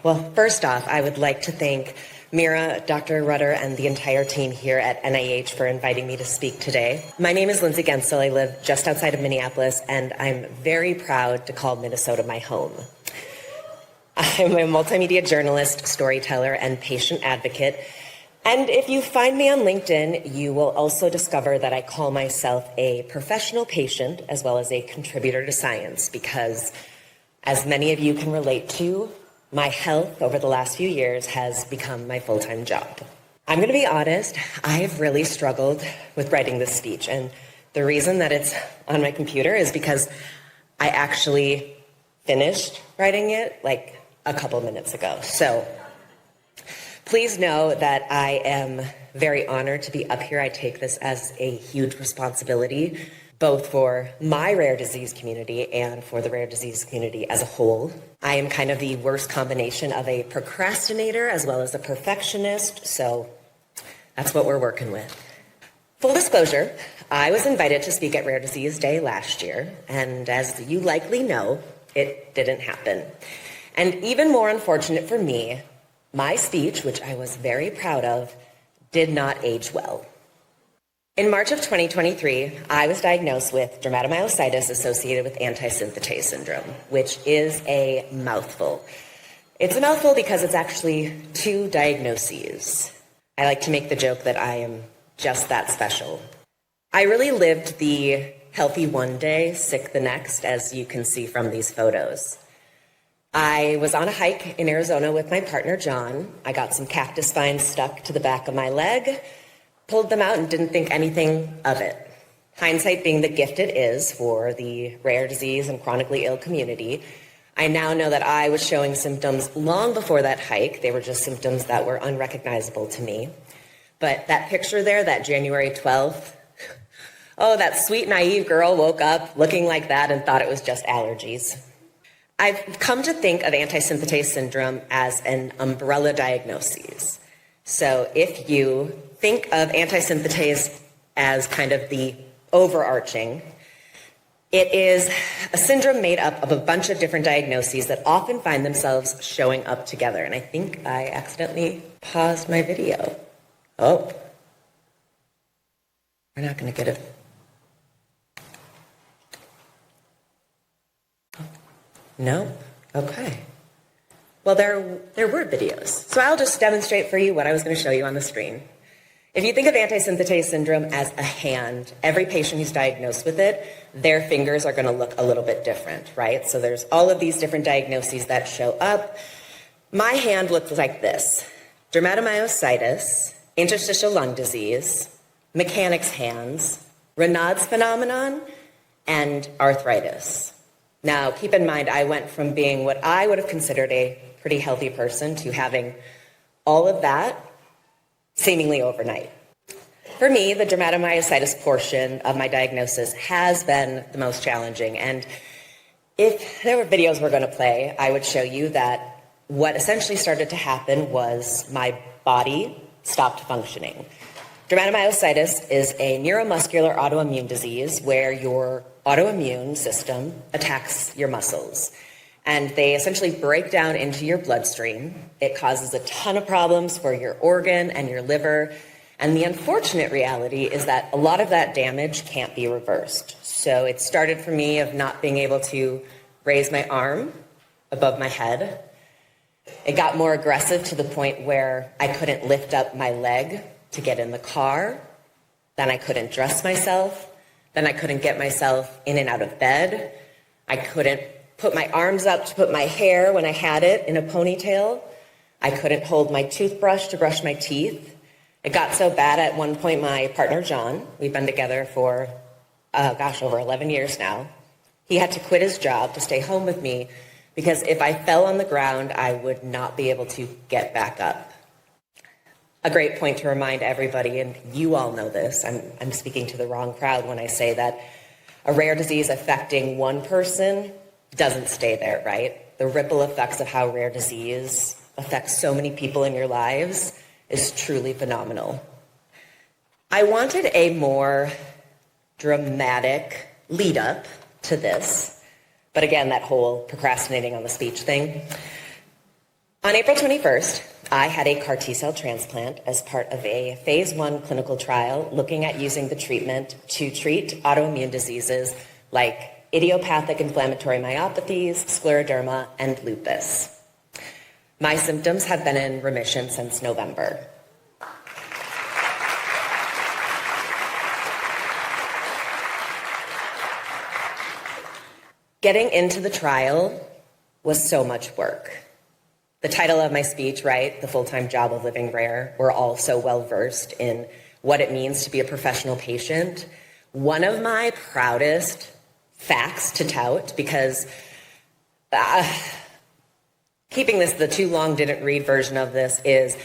Well, first off, I would like to thank Mira, Dr. Rutter, and the entire team here at NIH for inviting me to speak today. My name is Lindsay Gensel. I live just outside of Minneapolis, and I'm very proud to call Minnesota my home. I'm a multimedia journalist, storyteller, and patient advocate. And if you find me on LinkedIn, you will also discover that I call myself a professional patient as well as a contributor to science because, as many of you can relate to, my health over the last few years has become my full-time job. I'm going to be honest, I've really struggled with writing this speech, and the reason that it's on my computer is because I actually finished writing it like a couple minutes ago. So please know that I am very honored to be up here. I take this as a huge responsibility, both for my rare disease community and for the rare disease community as a whole. I am kind of the worst combination of a procrastinator as well as a perfectionist, so that's what we're working with. Full disclosure, I was invited to speak at Rare Disease Day last year, and as you likely know, it didn't happen. And even more unfortunate for me, my speech, which I was very proud of, did not age well. In March of 2023, I was diagnosed with dermatomyositis associated with Antisynthetase Syndrome, which is a mouthful. It's a mouthful because it's actually two diagnoses. I like to make the joke that I am just that special. I really lived the healthy one day, sick the next, as you can see from these photos. I was on a hike in Arizona with my partner, John. I got some cactus vines stuck to the back of my leg, pulled them out and didn't think anything of it. Hindsight being the gift it is for the rare disease and chronically ill community, I now know that I was showing symptoms long before that hike. They were just symptoms that were unrecognizable to me. But that picture there, that January 12th, oh, that sweet, naive girl woke up looking like that and thought it was just allergies. I've come to think of Antisynthetase Syndrome as an umbrella diagnosis. So if you think of antisynthetase as kind of the overarching, it is a syndrome made up of a bunch of different diagnoses that often find themselves showing up together. And I think I accidentally paused my video. Oh, we're not going to get it. No? Okay. Well, there were videos. So I'll just demonstrate for you what I was going to show you on the screen. If you think of antisynthetase syndrome as a hand, every patient who's diagnosed with it, their fingers are going to look a little bit different, right? So there's all of these different diagnoses that show up. My hand looks like this: dermatomyositis, interstitial lung disease, mechanic's hands, Raynaud's phenomenon, and arthritis. Now, keep in mind, I went from being what I would have considered a pretty healthy person to having all of that seemingly overnight. For me, the dermatomyositis portion of my diagnosis has been the most challenging. And if there were videos we're going to play, I would show you that what essentially started to happen was my body stopped functioning. Dermatomyositis is a neuromuscular autoimmune disease where your autoimmune system attacks your muscles. And they essentially break down into your bloodstream. It causes a ton of problems for your organ and your liver. And the unfortunate reality is that a lot of that damage can't be reversed. So it started for me of not being able to raise my arm above my head. It got more aggressive to the point where I couldn't lift up my leg to get in the car. Then I couldn't dress myself. Then I couldn't get myself in and out of bed. I couldn't put my arms up to put my hair when I had it in a ponytail. I couldn't hold my toothbrush to brush my teeth. It got so bad at one point, my partner, John, we've been together for, over 11 years now. He had to quit his job to stay home with me because if I fell on the ground, I would not be able to get back up. A great point to remind everybody, and you all know this, I'm speaking to the wrong crowd when I say that a rare disease affecting one person doesn't stay there, right? The ripple effects of how rare disease affects so many people in your lives is truly phenomenal. I wanted a more dramatic lead up to this, but again, that whole procrastinating on the speech thing. On April 21st, I had a CAR T-cell transplant as part of a phase 1 clinical trial looking at using the treatment to treat autoimmune diseases like idiopathic inflammatory myopathies, scleroderma, and lupus. My symptoms have been in remission since November. Getting into the trial was so much work. The title of my speech, right, The Full-Time Job of Living Rare, we're all so well-versed in what it means to be a professional patient. One of my proudest facts to tout, because keeping this the too long didn't read version of this, is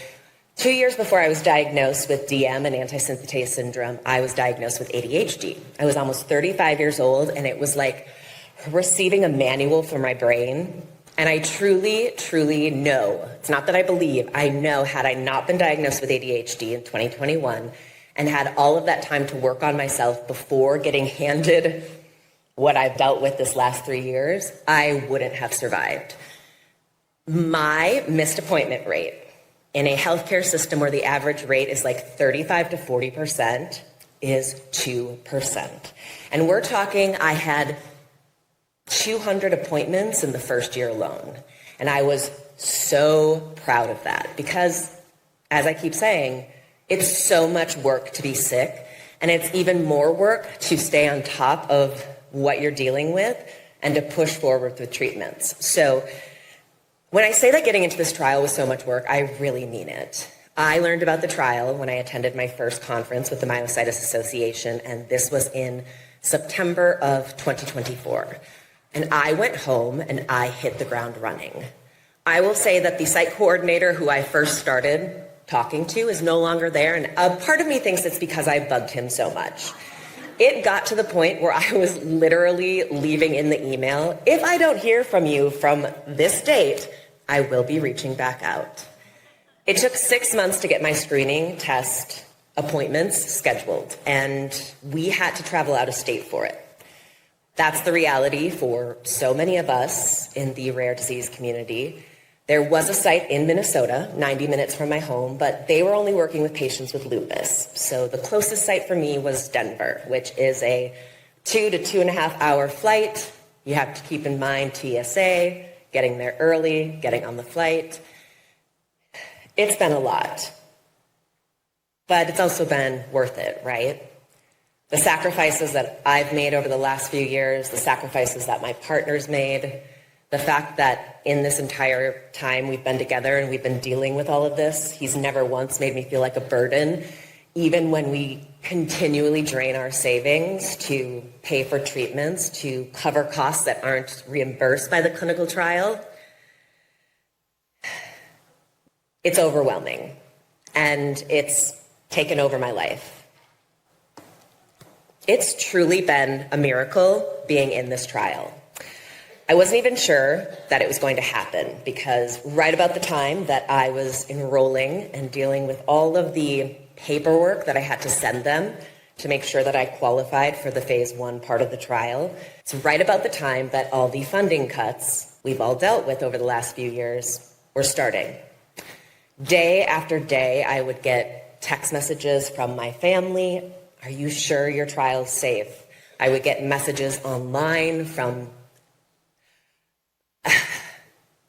2 years before I was diagnosed with DM and Antisynthetase Syndrome, I was diagnosed with ADHD. I was almost 35 years old, and it was like receiving a manual for my brain. And I truly, truly know, it's not that I believe, I know had I not been diagnosed with ADHD in 2021 and had all of that time to work on myself before getting handed what I've dealt with this last 3 years, I wouldn't have survived. My missed appointment rate in a healthcare system where the average rate is like 35 to 40% is 2%. And we're talking, I had 200 appointments in the first year alone. And I was so proud of that because, as I keep saying, it's so much work to be sick, and it's even more work to stay on top of what you're dealing with and to push forward with treatments. So when I say that getting into this trial was so much work, I really mean it. I learned about the trial when I attended my first conference with the Myositis Association, and this was in September of 2024. And I went home and I hit the ground running. I will say that the site coordinator who I first started talking to is no longer there. And a part of me thinks it's because I bugged him so much. It got to the point where I was literally leaving in the email, if I don't hear from you from this date, I will be reaching back out. It took 6 months to get my screening test appointments scheduled, and we had to travel out of state for it. That's the reality for so many of us in the rare disease community. There was a site in Minnesota, 90 minutes from my home, but they were only working with patients with lupus. So the closest site for me was Denver, which is a 2 to 2.5 hour flight. You have to keep in mind TSA, getting there early, getting on the flight. It's been a lot, but it's also been worth it, right? The sacrifices that I've made over the last few years, the sacrifices that my partner's made, the fact that in this entire time we've been together and we've been dealing with all of this, he's never once made me feel like a burden, even when we continually drain our savings to pay for treatments, to cover costs that aren't reimbursed by the clinical trial. It's overwhelming, and it's taken over my life. It's truly been a miracle being in this trial. I wasn't even sure that it was going to happen because right about the time that I was enrolling and dealing with all of the paperwork that I had to send them to make sure that I qualified for the phase 1 part of the trial, it's right about the time that all the funding cuts we've all dealt with over the last few years were starting. Day after day, I would get text messages from my family. Are you sure your trial's safe? I would get messages online from,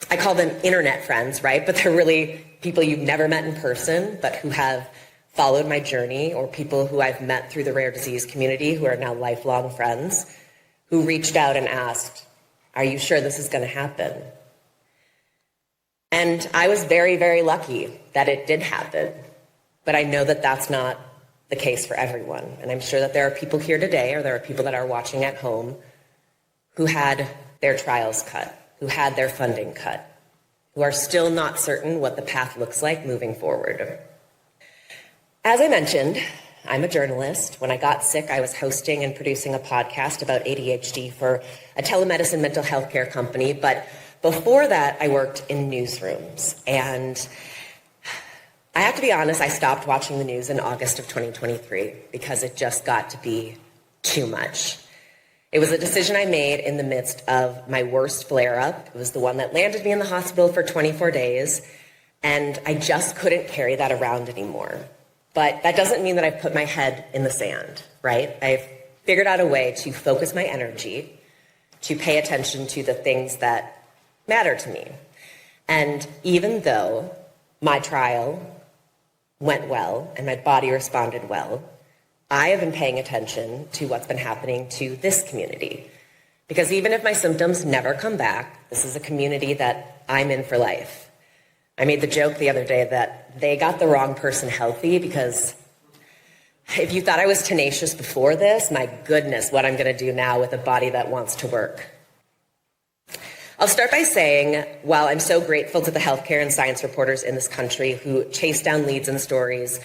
I call them internet friends, right? But they're really people you've never met in person, but who have followed my journey, or people who I've met through the rare disease community who are now lifelong friends, who reached out and asked, are you sure this is going to happen? And I was very, very lucky that it did happen. But I know that that's not the case for everyone. And I'm sure that there are people here today, or there are people that are watching at home, who had their trials cut, who had their funding cut, who are still not certain what the path looks like moving forward. As I mentioned, I'm a journalist. When I got sick, I was hosting and producing a podcast about ADHD for a telemedicine mental health care company. But before that, I worked in newsrooms. And I have to be honest, I stopped watching the news in August of 2023 because it just got to be too much. It was a decision I made in the midst of my worst flare-up. It was the one that landed me in the hospital for 24 days, and I just couldn't carry that around anymore. But that doesn't mean that I've put my head in the sand, right? I've figured out a way to focus my energy, to pay attention to the things that matter to me. And even though my trial went well and my body responded well, I have been paying attention to what's been happening to this community. Because even if my symptoms never come back, this is a community that I'm in for life. I made the joke the other day that they got the wrong person healthy, because if you thought I was tenacious before this, my goodness, what I'm gonna do now with a body that wants to work. I'll start by saying, while I'm so grateful to the healthcare and science reporters in this country who chase down leads and stories,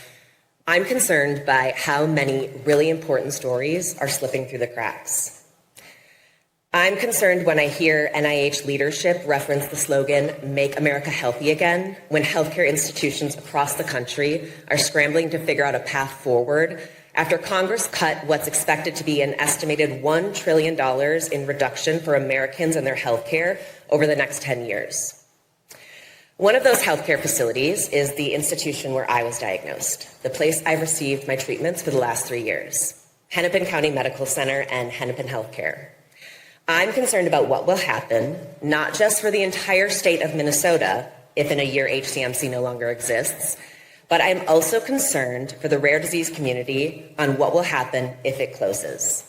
I'm concerned by how many really important stories are slipping through the cracks. I'm concerned when I hear NIH leadership reference the slogan, "Make America Healthy Again," when healthcare institutions across the country are scrambling to figure out a path forward after Congress cut what's expected to be an estimated $1 trillion in reduction for Americans and their healthcare over the next 10 years. One of those healthcare facilities is the institution where I was diagnosed, the place I've received my treatments for the last 3 years, Hennepin County Medical Center and Hennepin Healthcare. I'm concerned about what will happen, not just for the entire state of Minnesota, if in a year HCMC no longer exists, but I'm also concerned for the rare disease community on what will happen if it closes.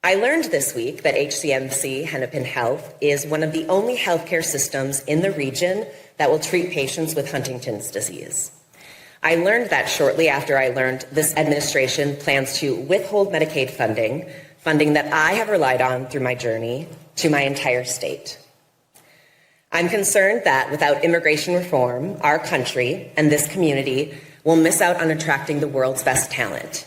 I learned this week that HCMC, Hennepin Health, is one of the only healthcare systems in the region that will treat patients with Huntington's disease. I learned that shortly after I learned this administration plans to withhold Medicaid funding that I have relied on through my journey to my entire state. I'm concerned that without immigration reform, our country and this community will miss out on attracting the world's best talent.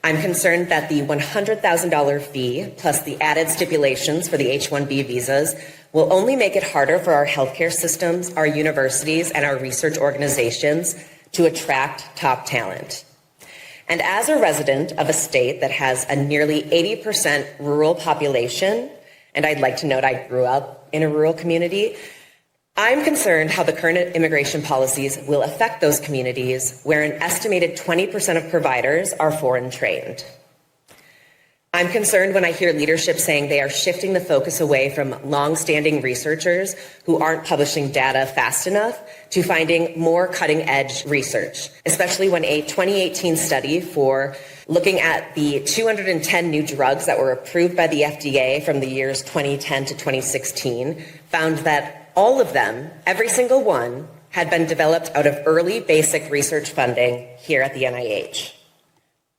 I'm concerned that the $100,000 fee plus the added stipulations for the H-1B visas will only make it harder for our healthcare systems, our universities, and our research organizations to attract top talent. And as a resident of a state that has a nearly 80% rural population, and I'd like to note I grew up in a rural community, I'm concerned how the current immigration policies will affect those communities where an estimated 20% of providers are foreign trained. I'm concerned when I hear leadership saying they are shifting the focus away from long-standing researchers who aren't publishing data fast enough to finding more cutting-edge research, especially when a 2018 study for looking at the 210 new drugs that were approved by the FDA from the years 2010 to 2016 found that all of them, every single one, had been developed out of early basic research funding here at the NIH.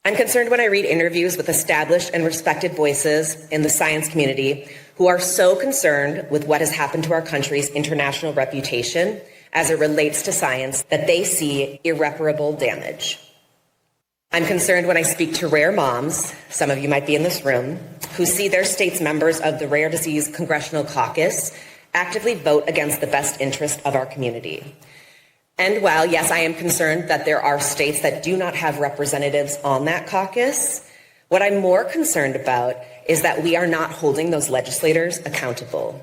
I'm concerned when I read interviews with established and respected voices in the science community who are so concerned with what has happened to our country's international reputation as it relates to science that they see irreparable damage. I'm concerned when I speak to rare moms, some of you might be in this room, who see their state's members of the Rare Disease Congressional Caucus actively vote against the best interest of our community. And while, yes, I am concerned that there are states that do not have representatives on that caucus, what I'm more concerned about is that we are not holding those legislators accountable.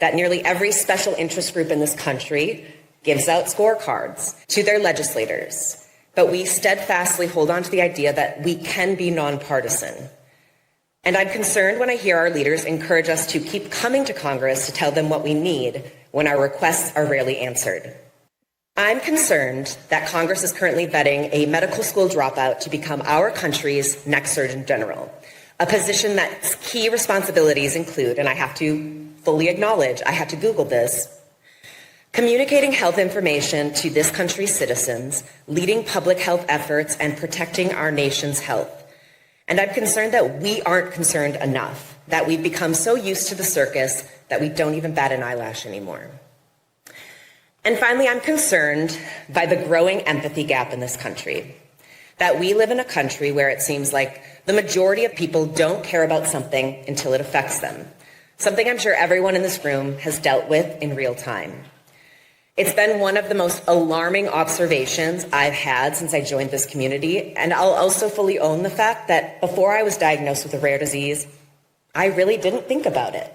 That nearly every special interest group in this country gives out scorecards to their legislators, but we steadfastly hold on to the idea that we can be nonpartisan. And I'm concerned when I hear our leaders encourage us to keep coming to Congress to tell them what we need when our requests are rarely answered. I'm concerned that Congress is currently vetting a medical school dropout to become our country's next Surgeon General, a position that's key responsibilities include, and I have to fully acknowledge, I had to Google this, communicating health information to this country's citizens, leading public health efforts, and protecting our nation's health. And I'm concerned that we aren't concerned enough, that we've become so used to the circus that we don't even bat an eyelash anymore. And finally, I'm concerned by the growing empathy gap in this country, that we live in a country where it seems like the majority of people don't care about something until it affects them, something I'm sure everyone in this room has dealt with in real time. It's been one of the most alarming observations I've had since I joined this community, and I'll also fully own the fact that before I was diagnosed with a rare disease, I really didn't think about it.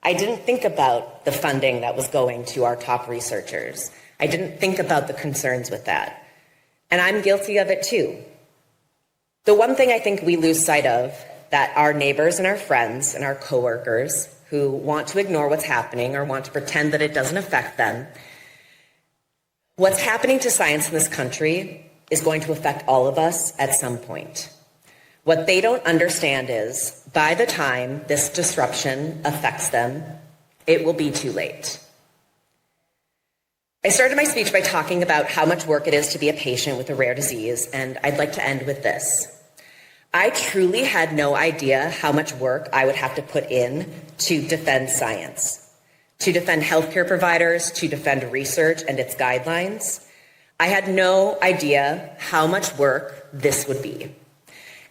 I didn't think about the funding that was going to our top researchers. I didn't think about the concerns with that. And I'm guilty of it too. The one thing I think we lose sight of, that our neighbors and our friends and our coworkers who want to ignore what's happening or want to pretend that it doesn't affect them, what's happening to science in this country is going to affect all of us at some point. What they don't understand is, by the time this disruption affects them, it will be too late. I started my speech by talking about how much work it is to be a patient with a rare disease, and I'd like to end with this. I truly had no idea how much work I would have to put in to defend science, to defend healthcare providers, to defend research and its guidelines. I had no idea how much work this would be.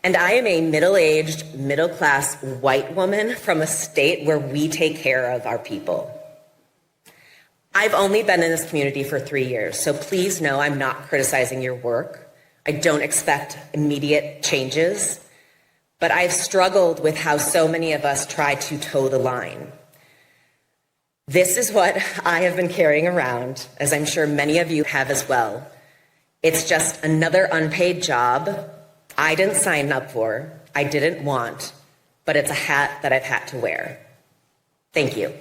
And I am a middle-aged, middle-class white woman from a state where we take care of our people. I've only been in this community for 3 years, so please know I'm not criticizing your work. I don't expect immediate changes, but I've struggled with how so many of us try to toe the line. This is what I have been carrying around, as I'm sure many of you have as well. It's just another unpaid job I didn't sign up for, I didn't want, but it's a hat that I've had to wear. Thank you.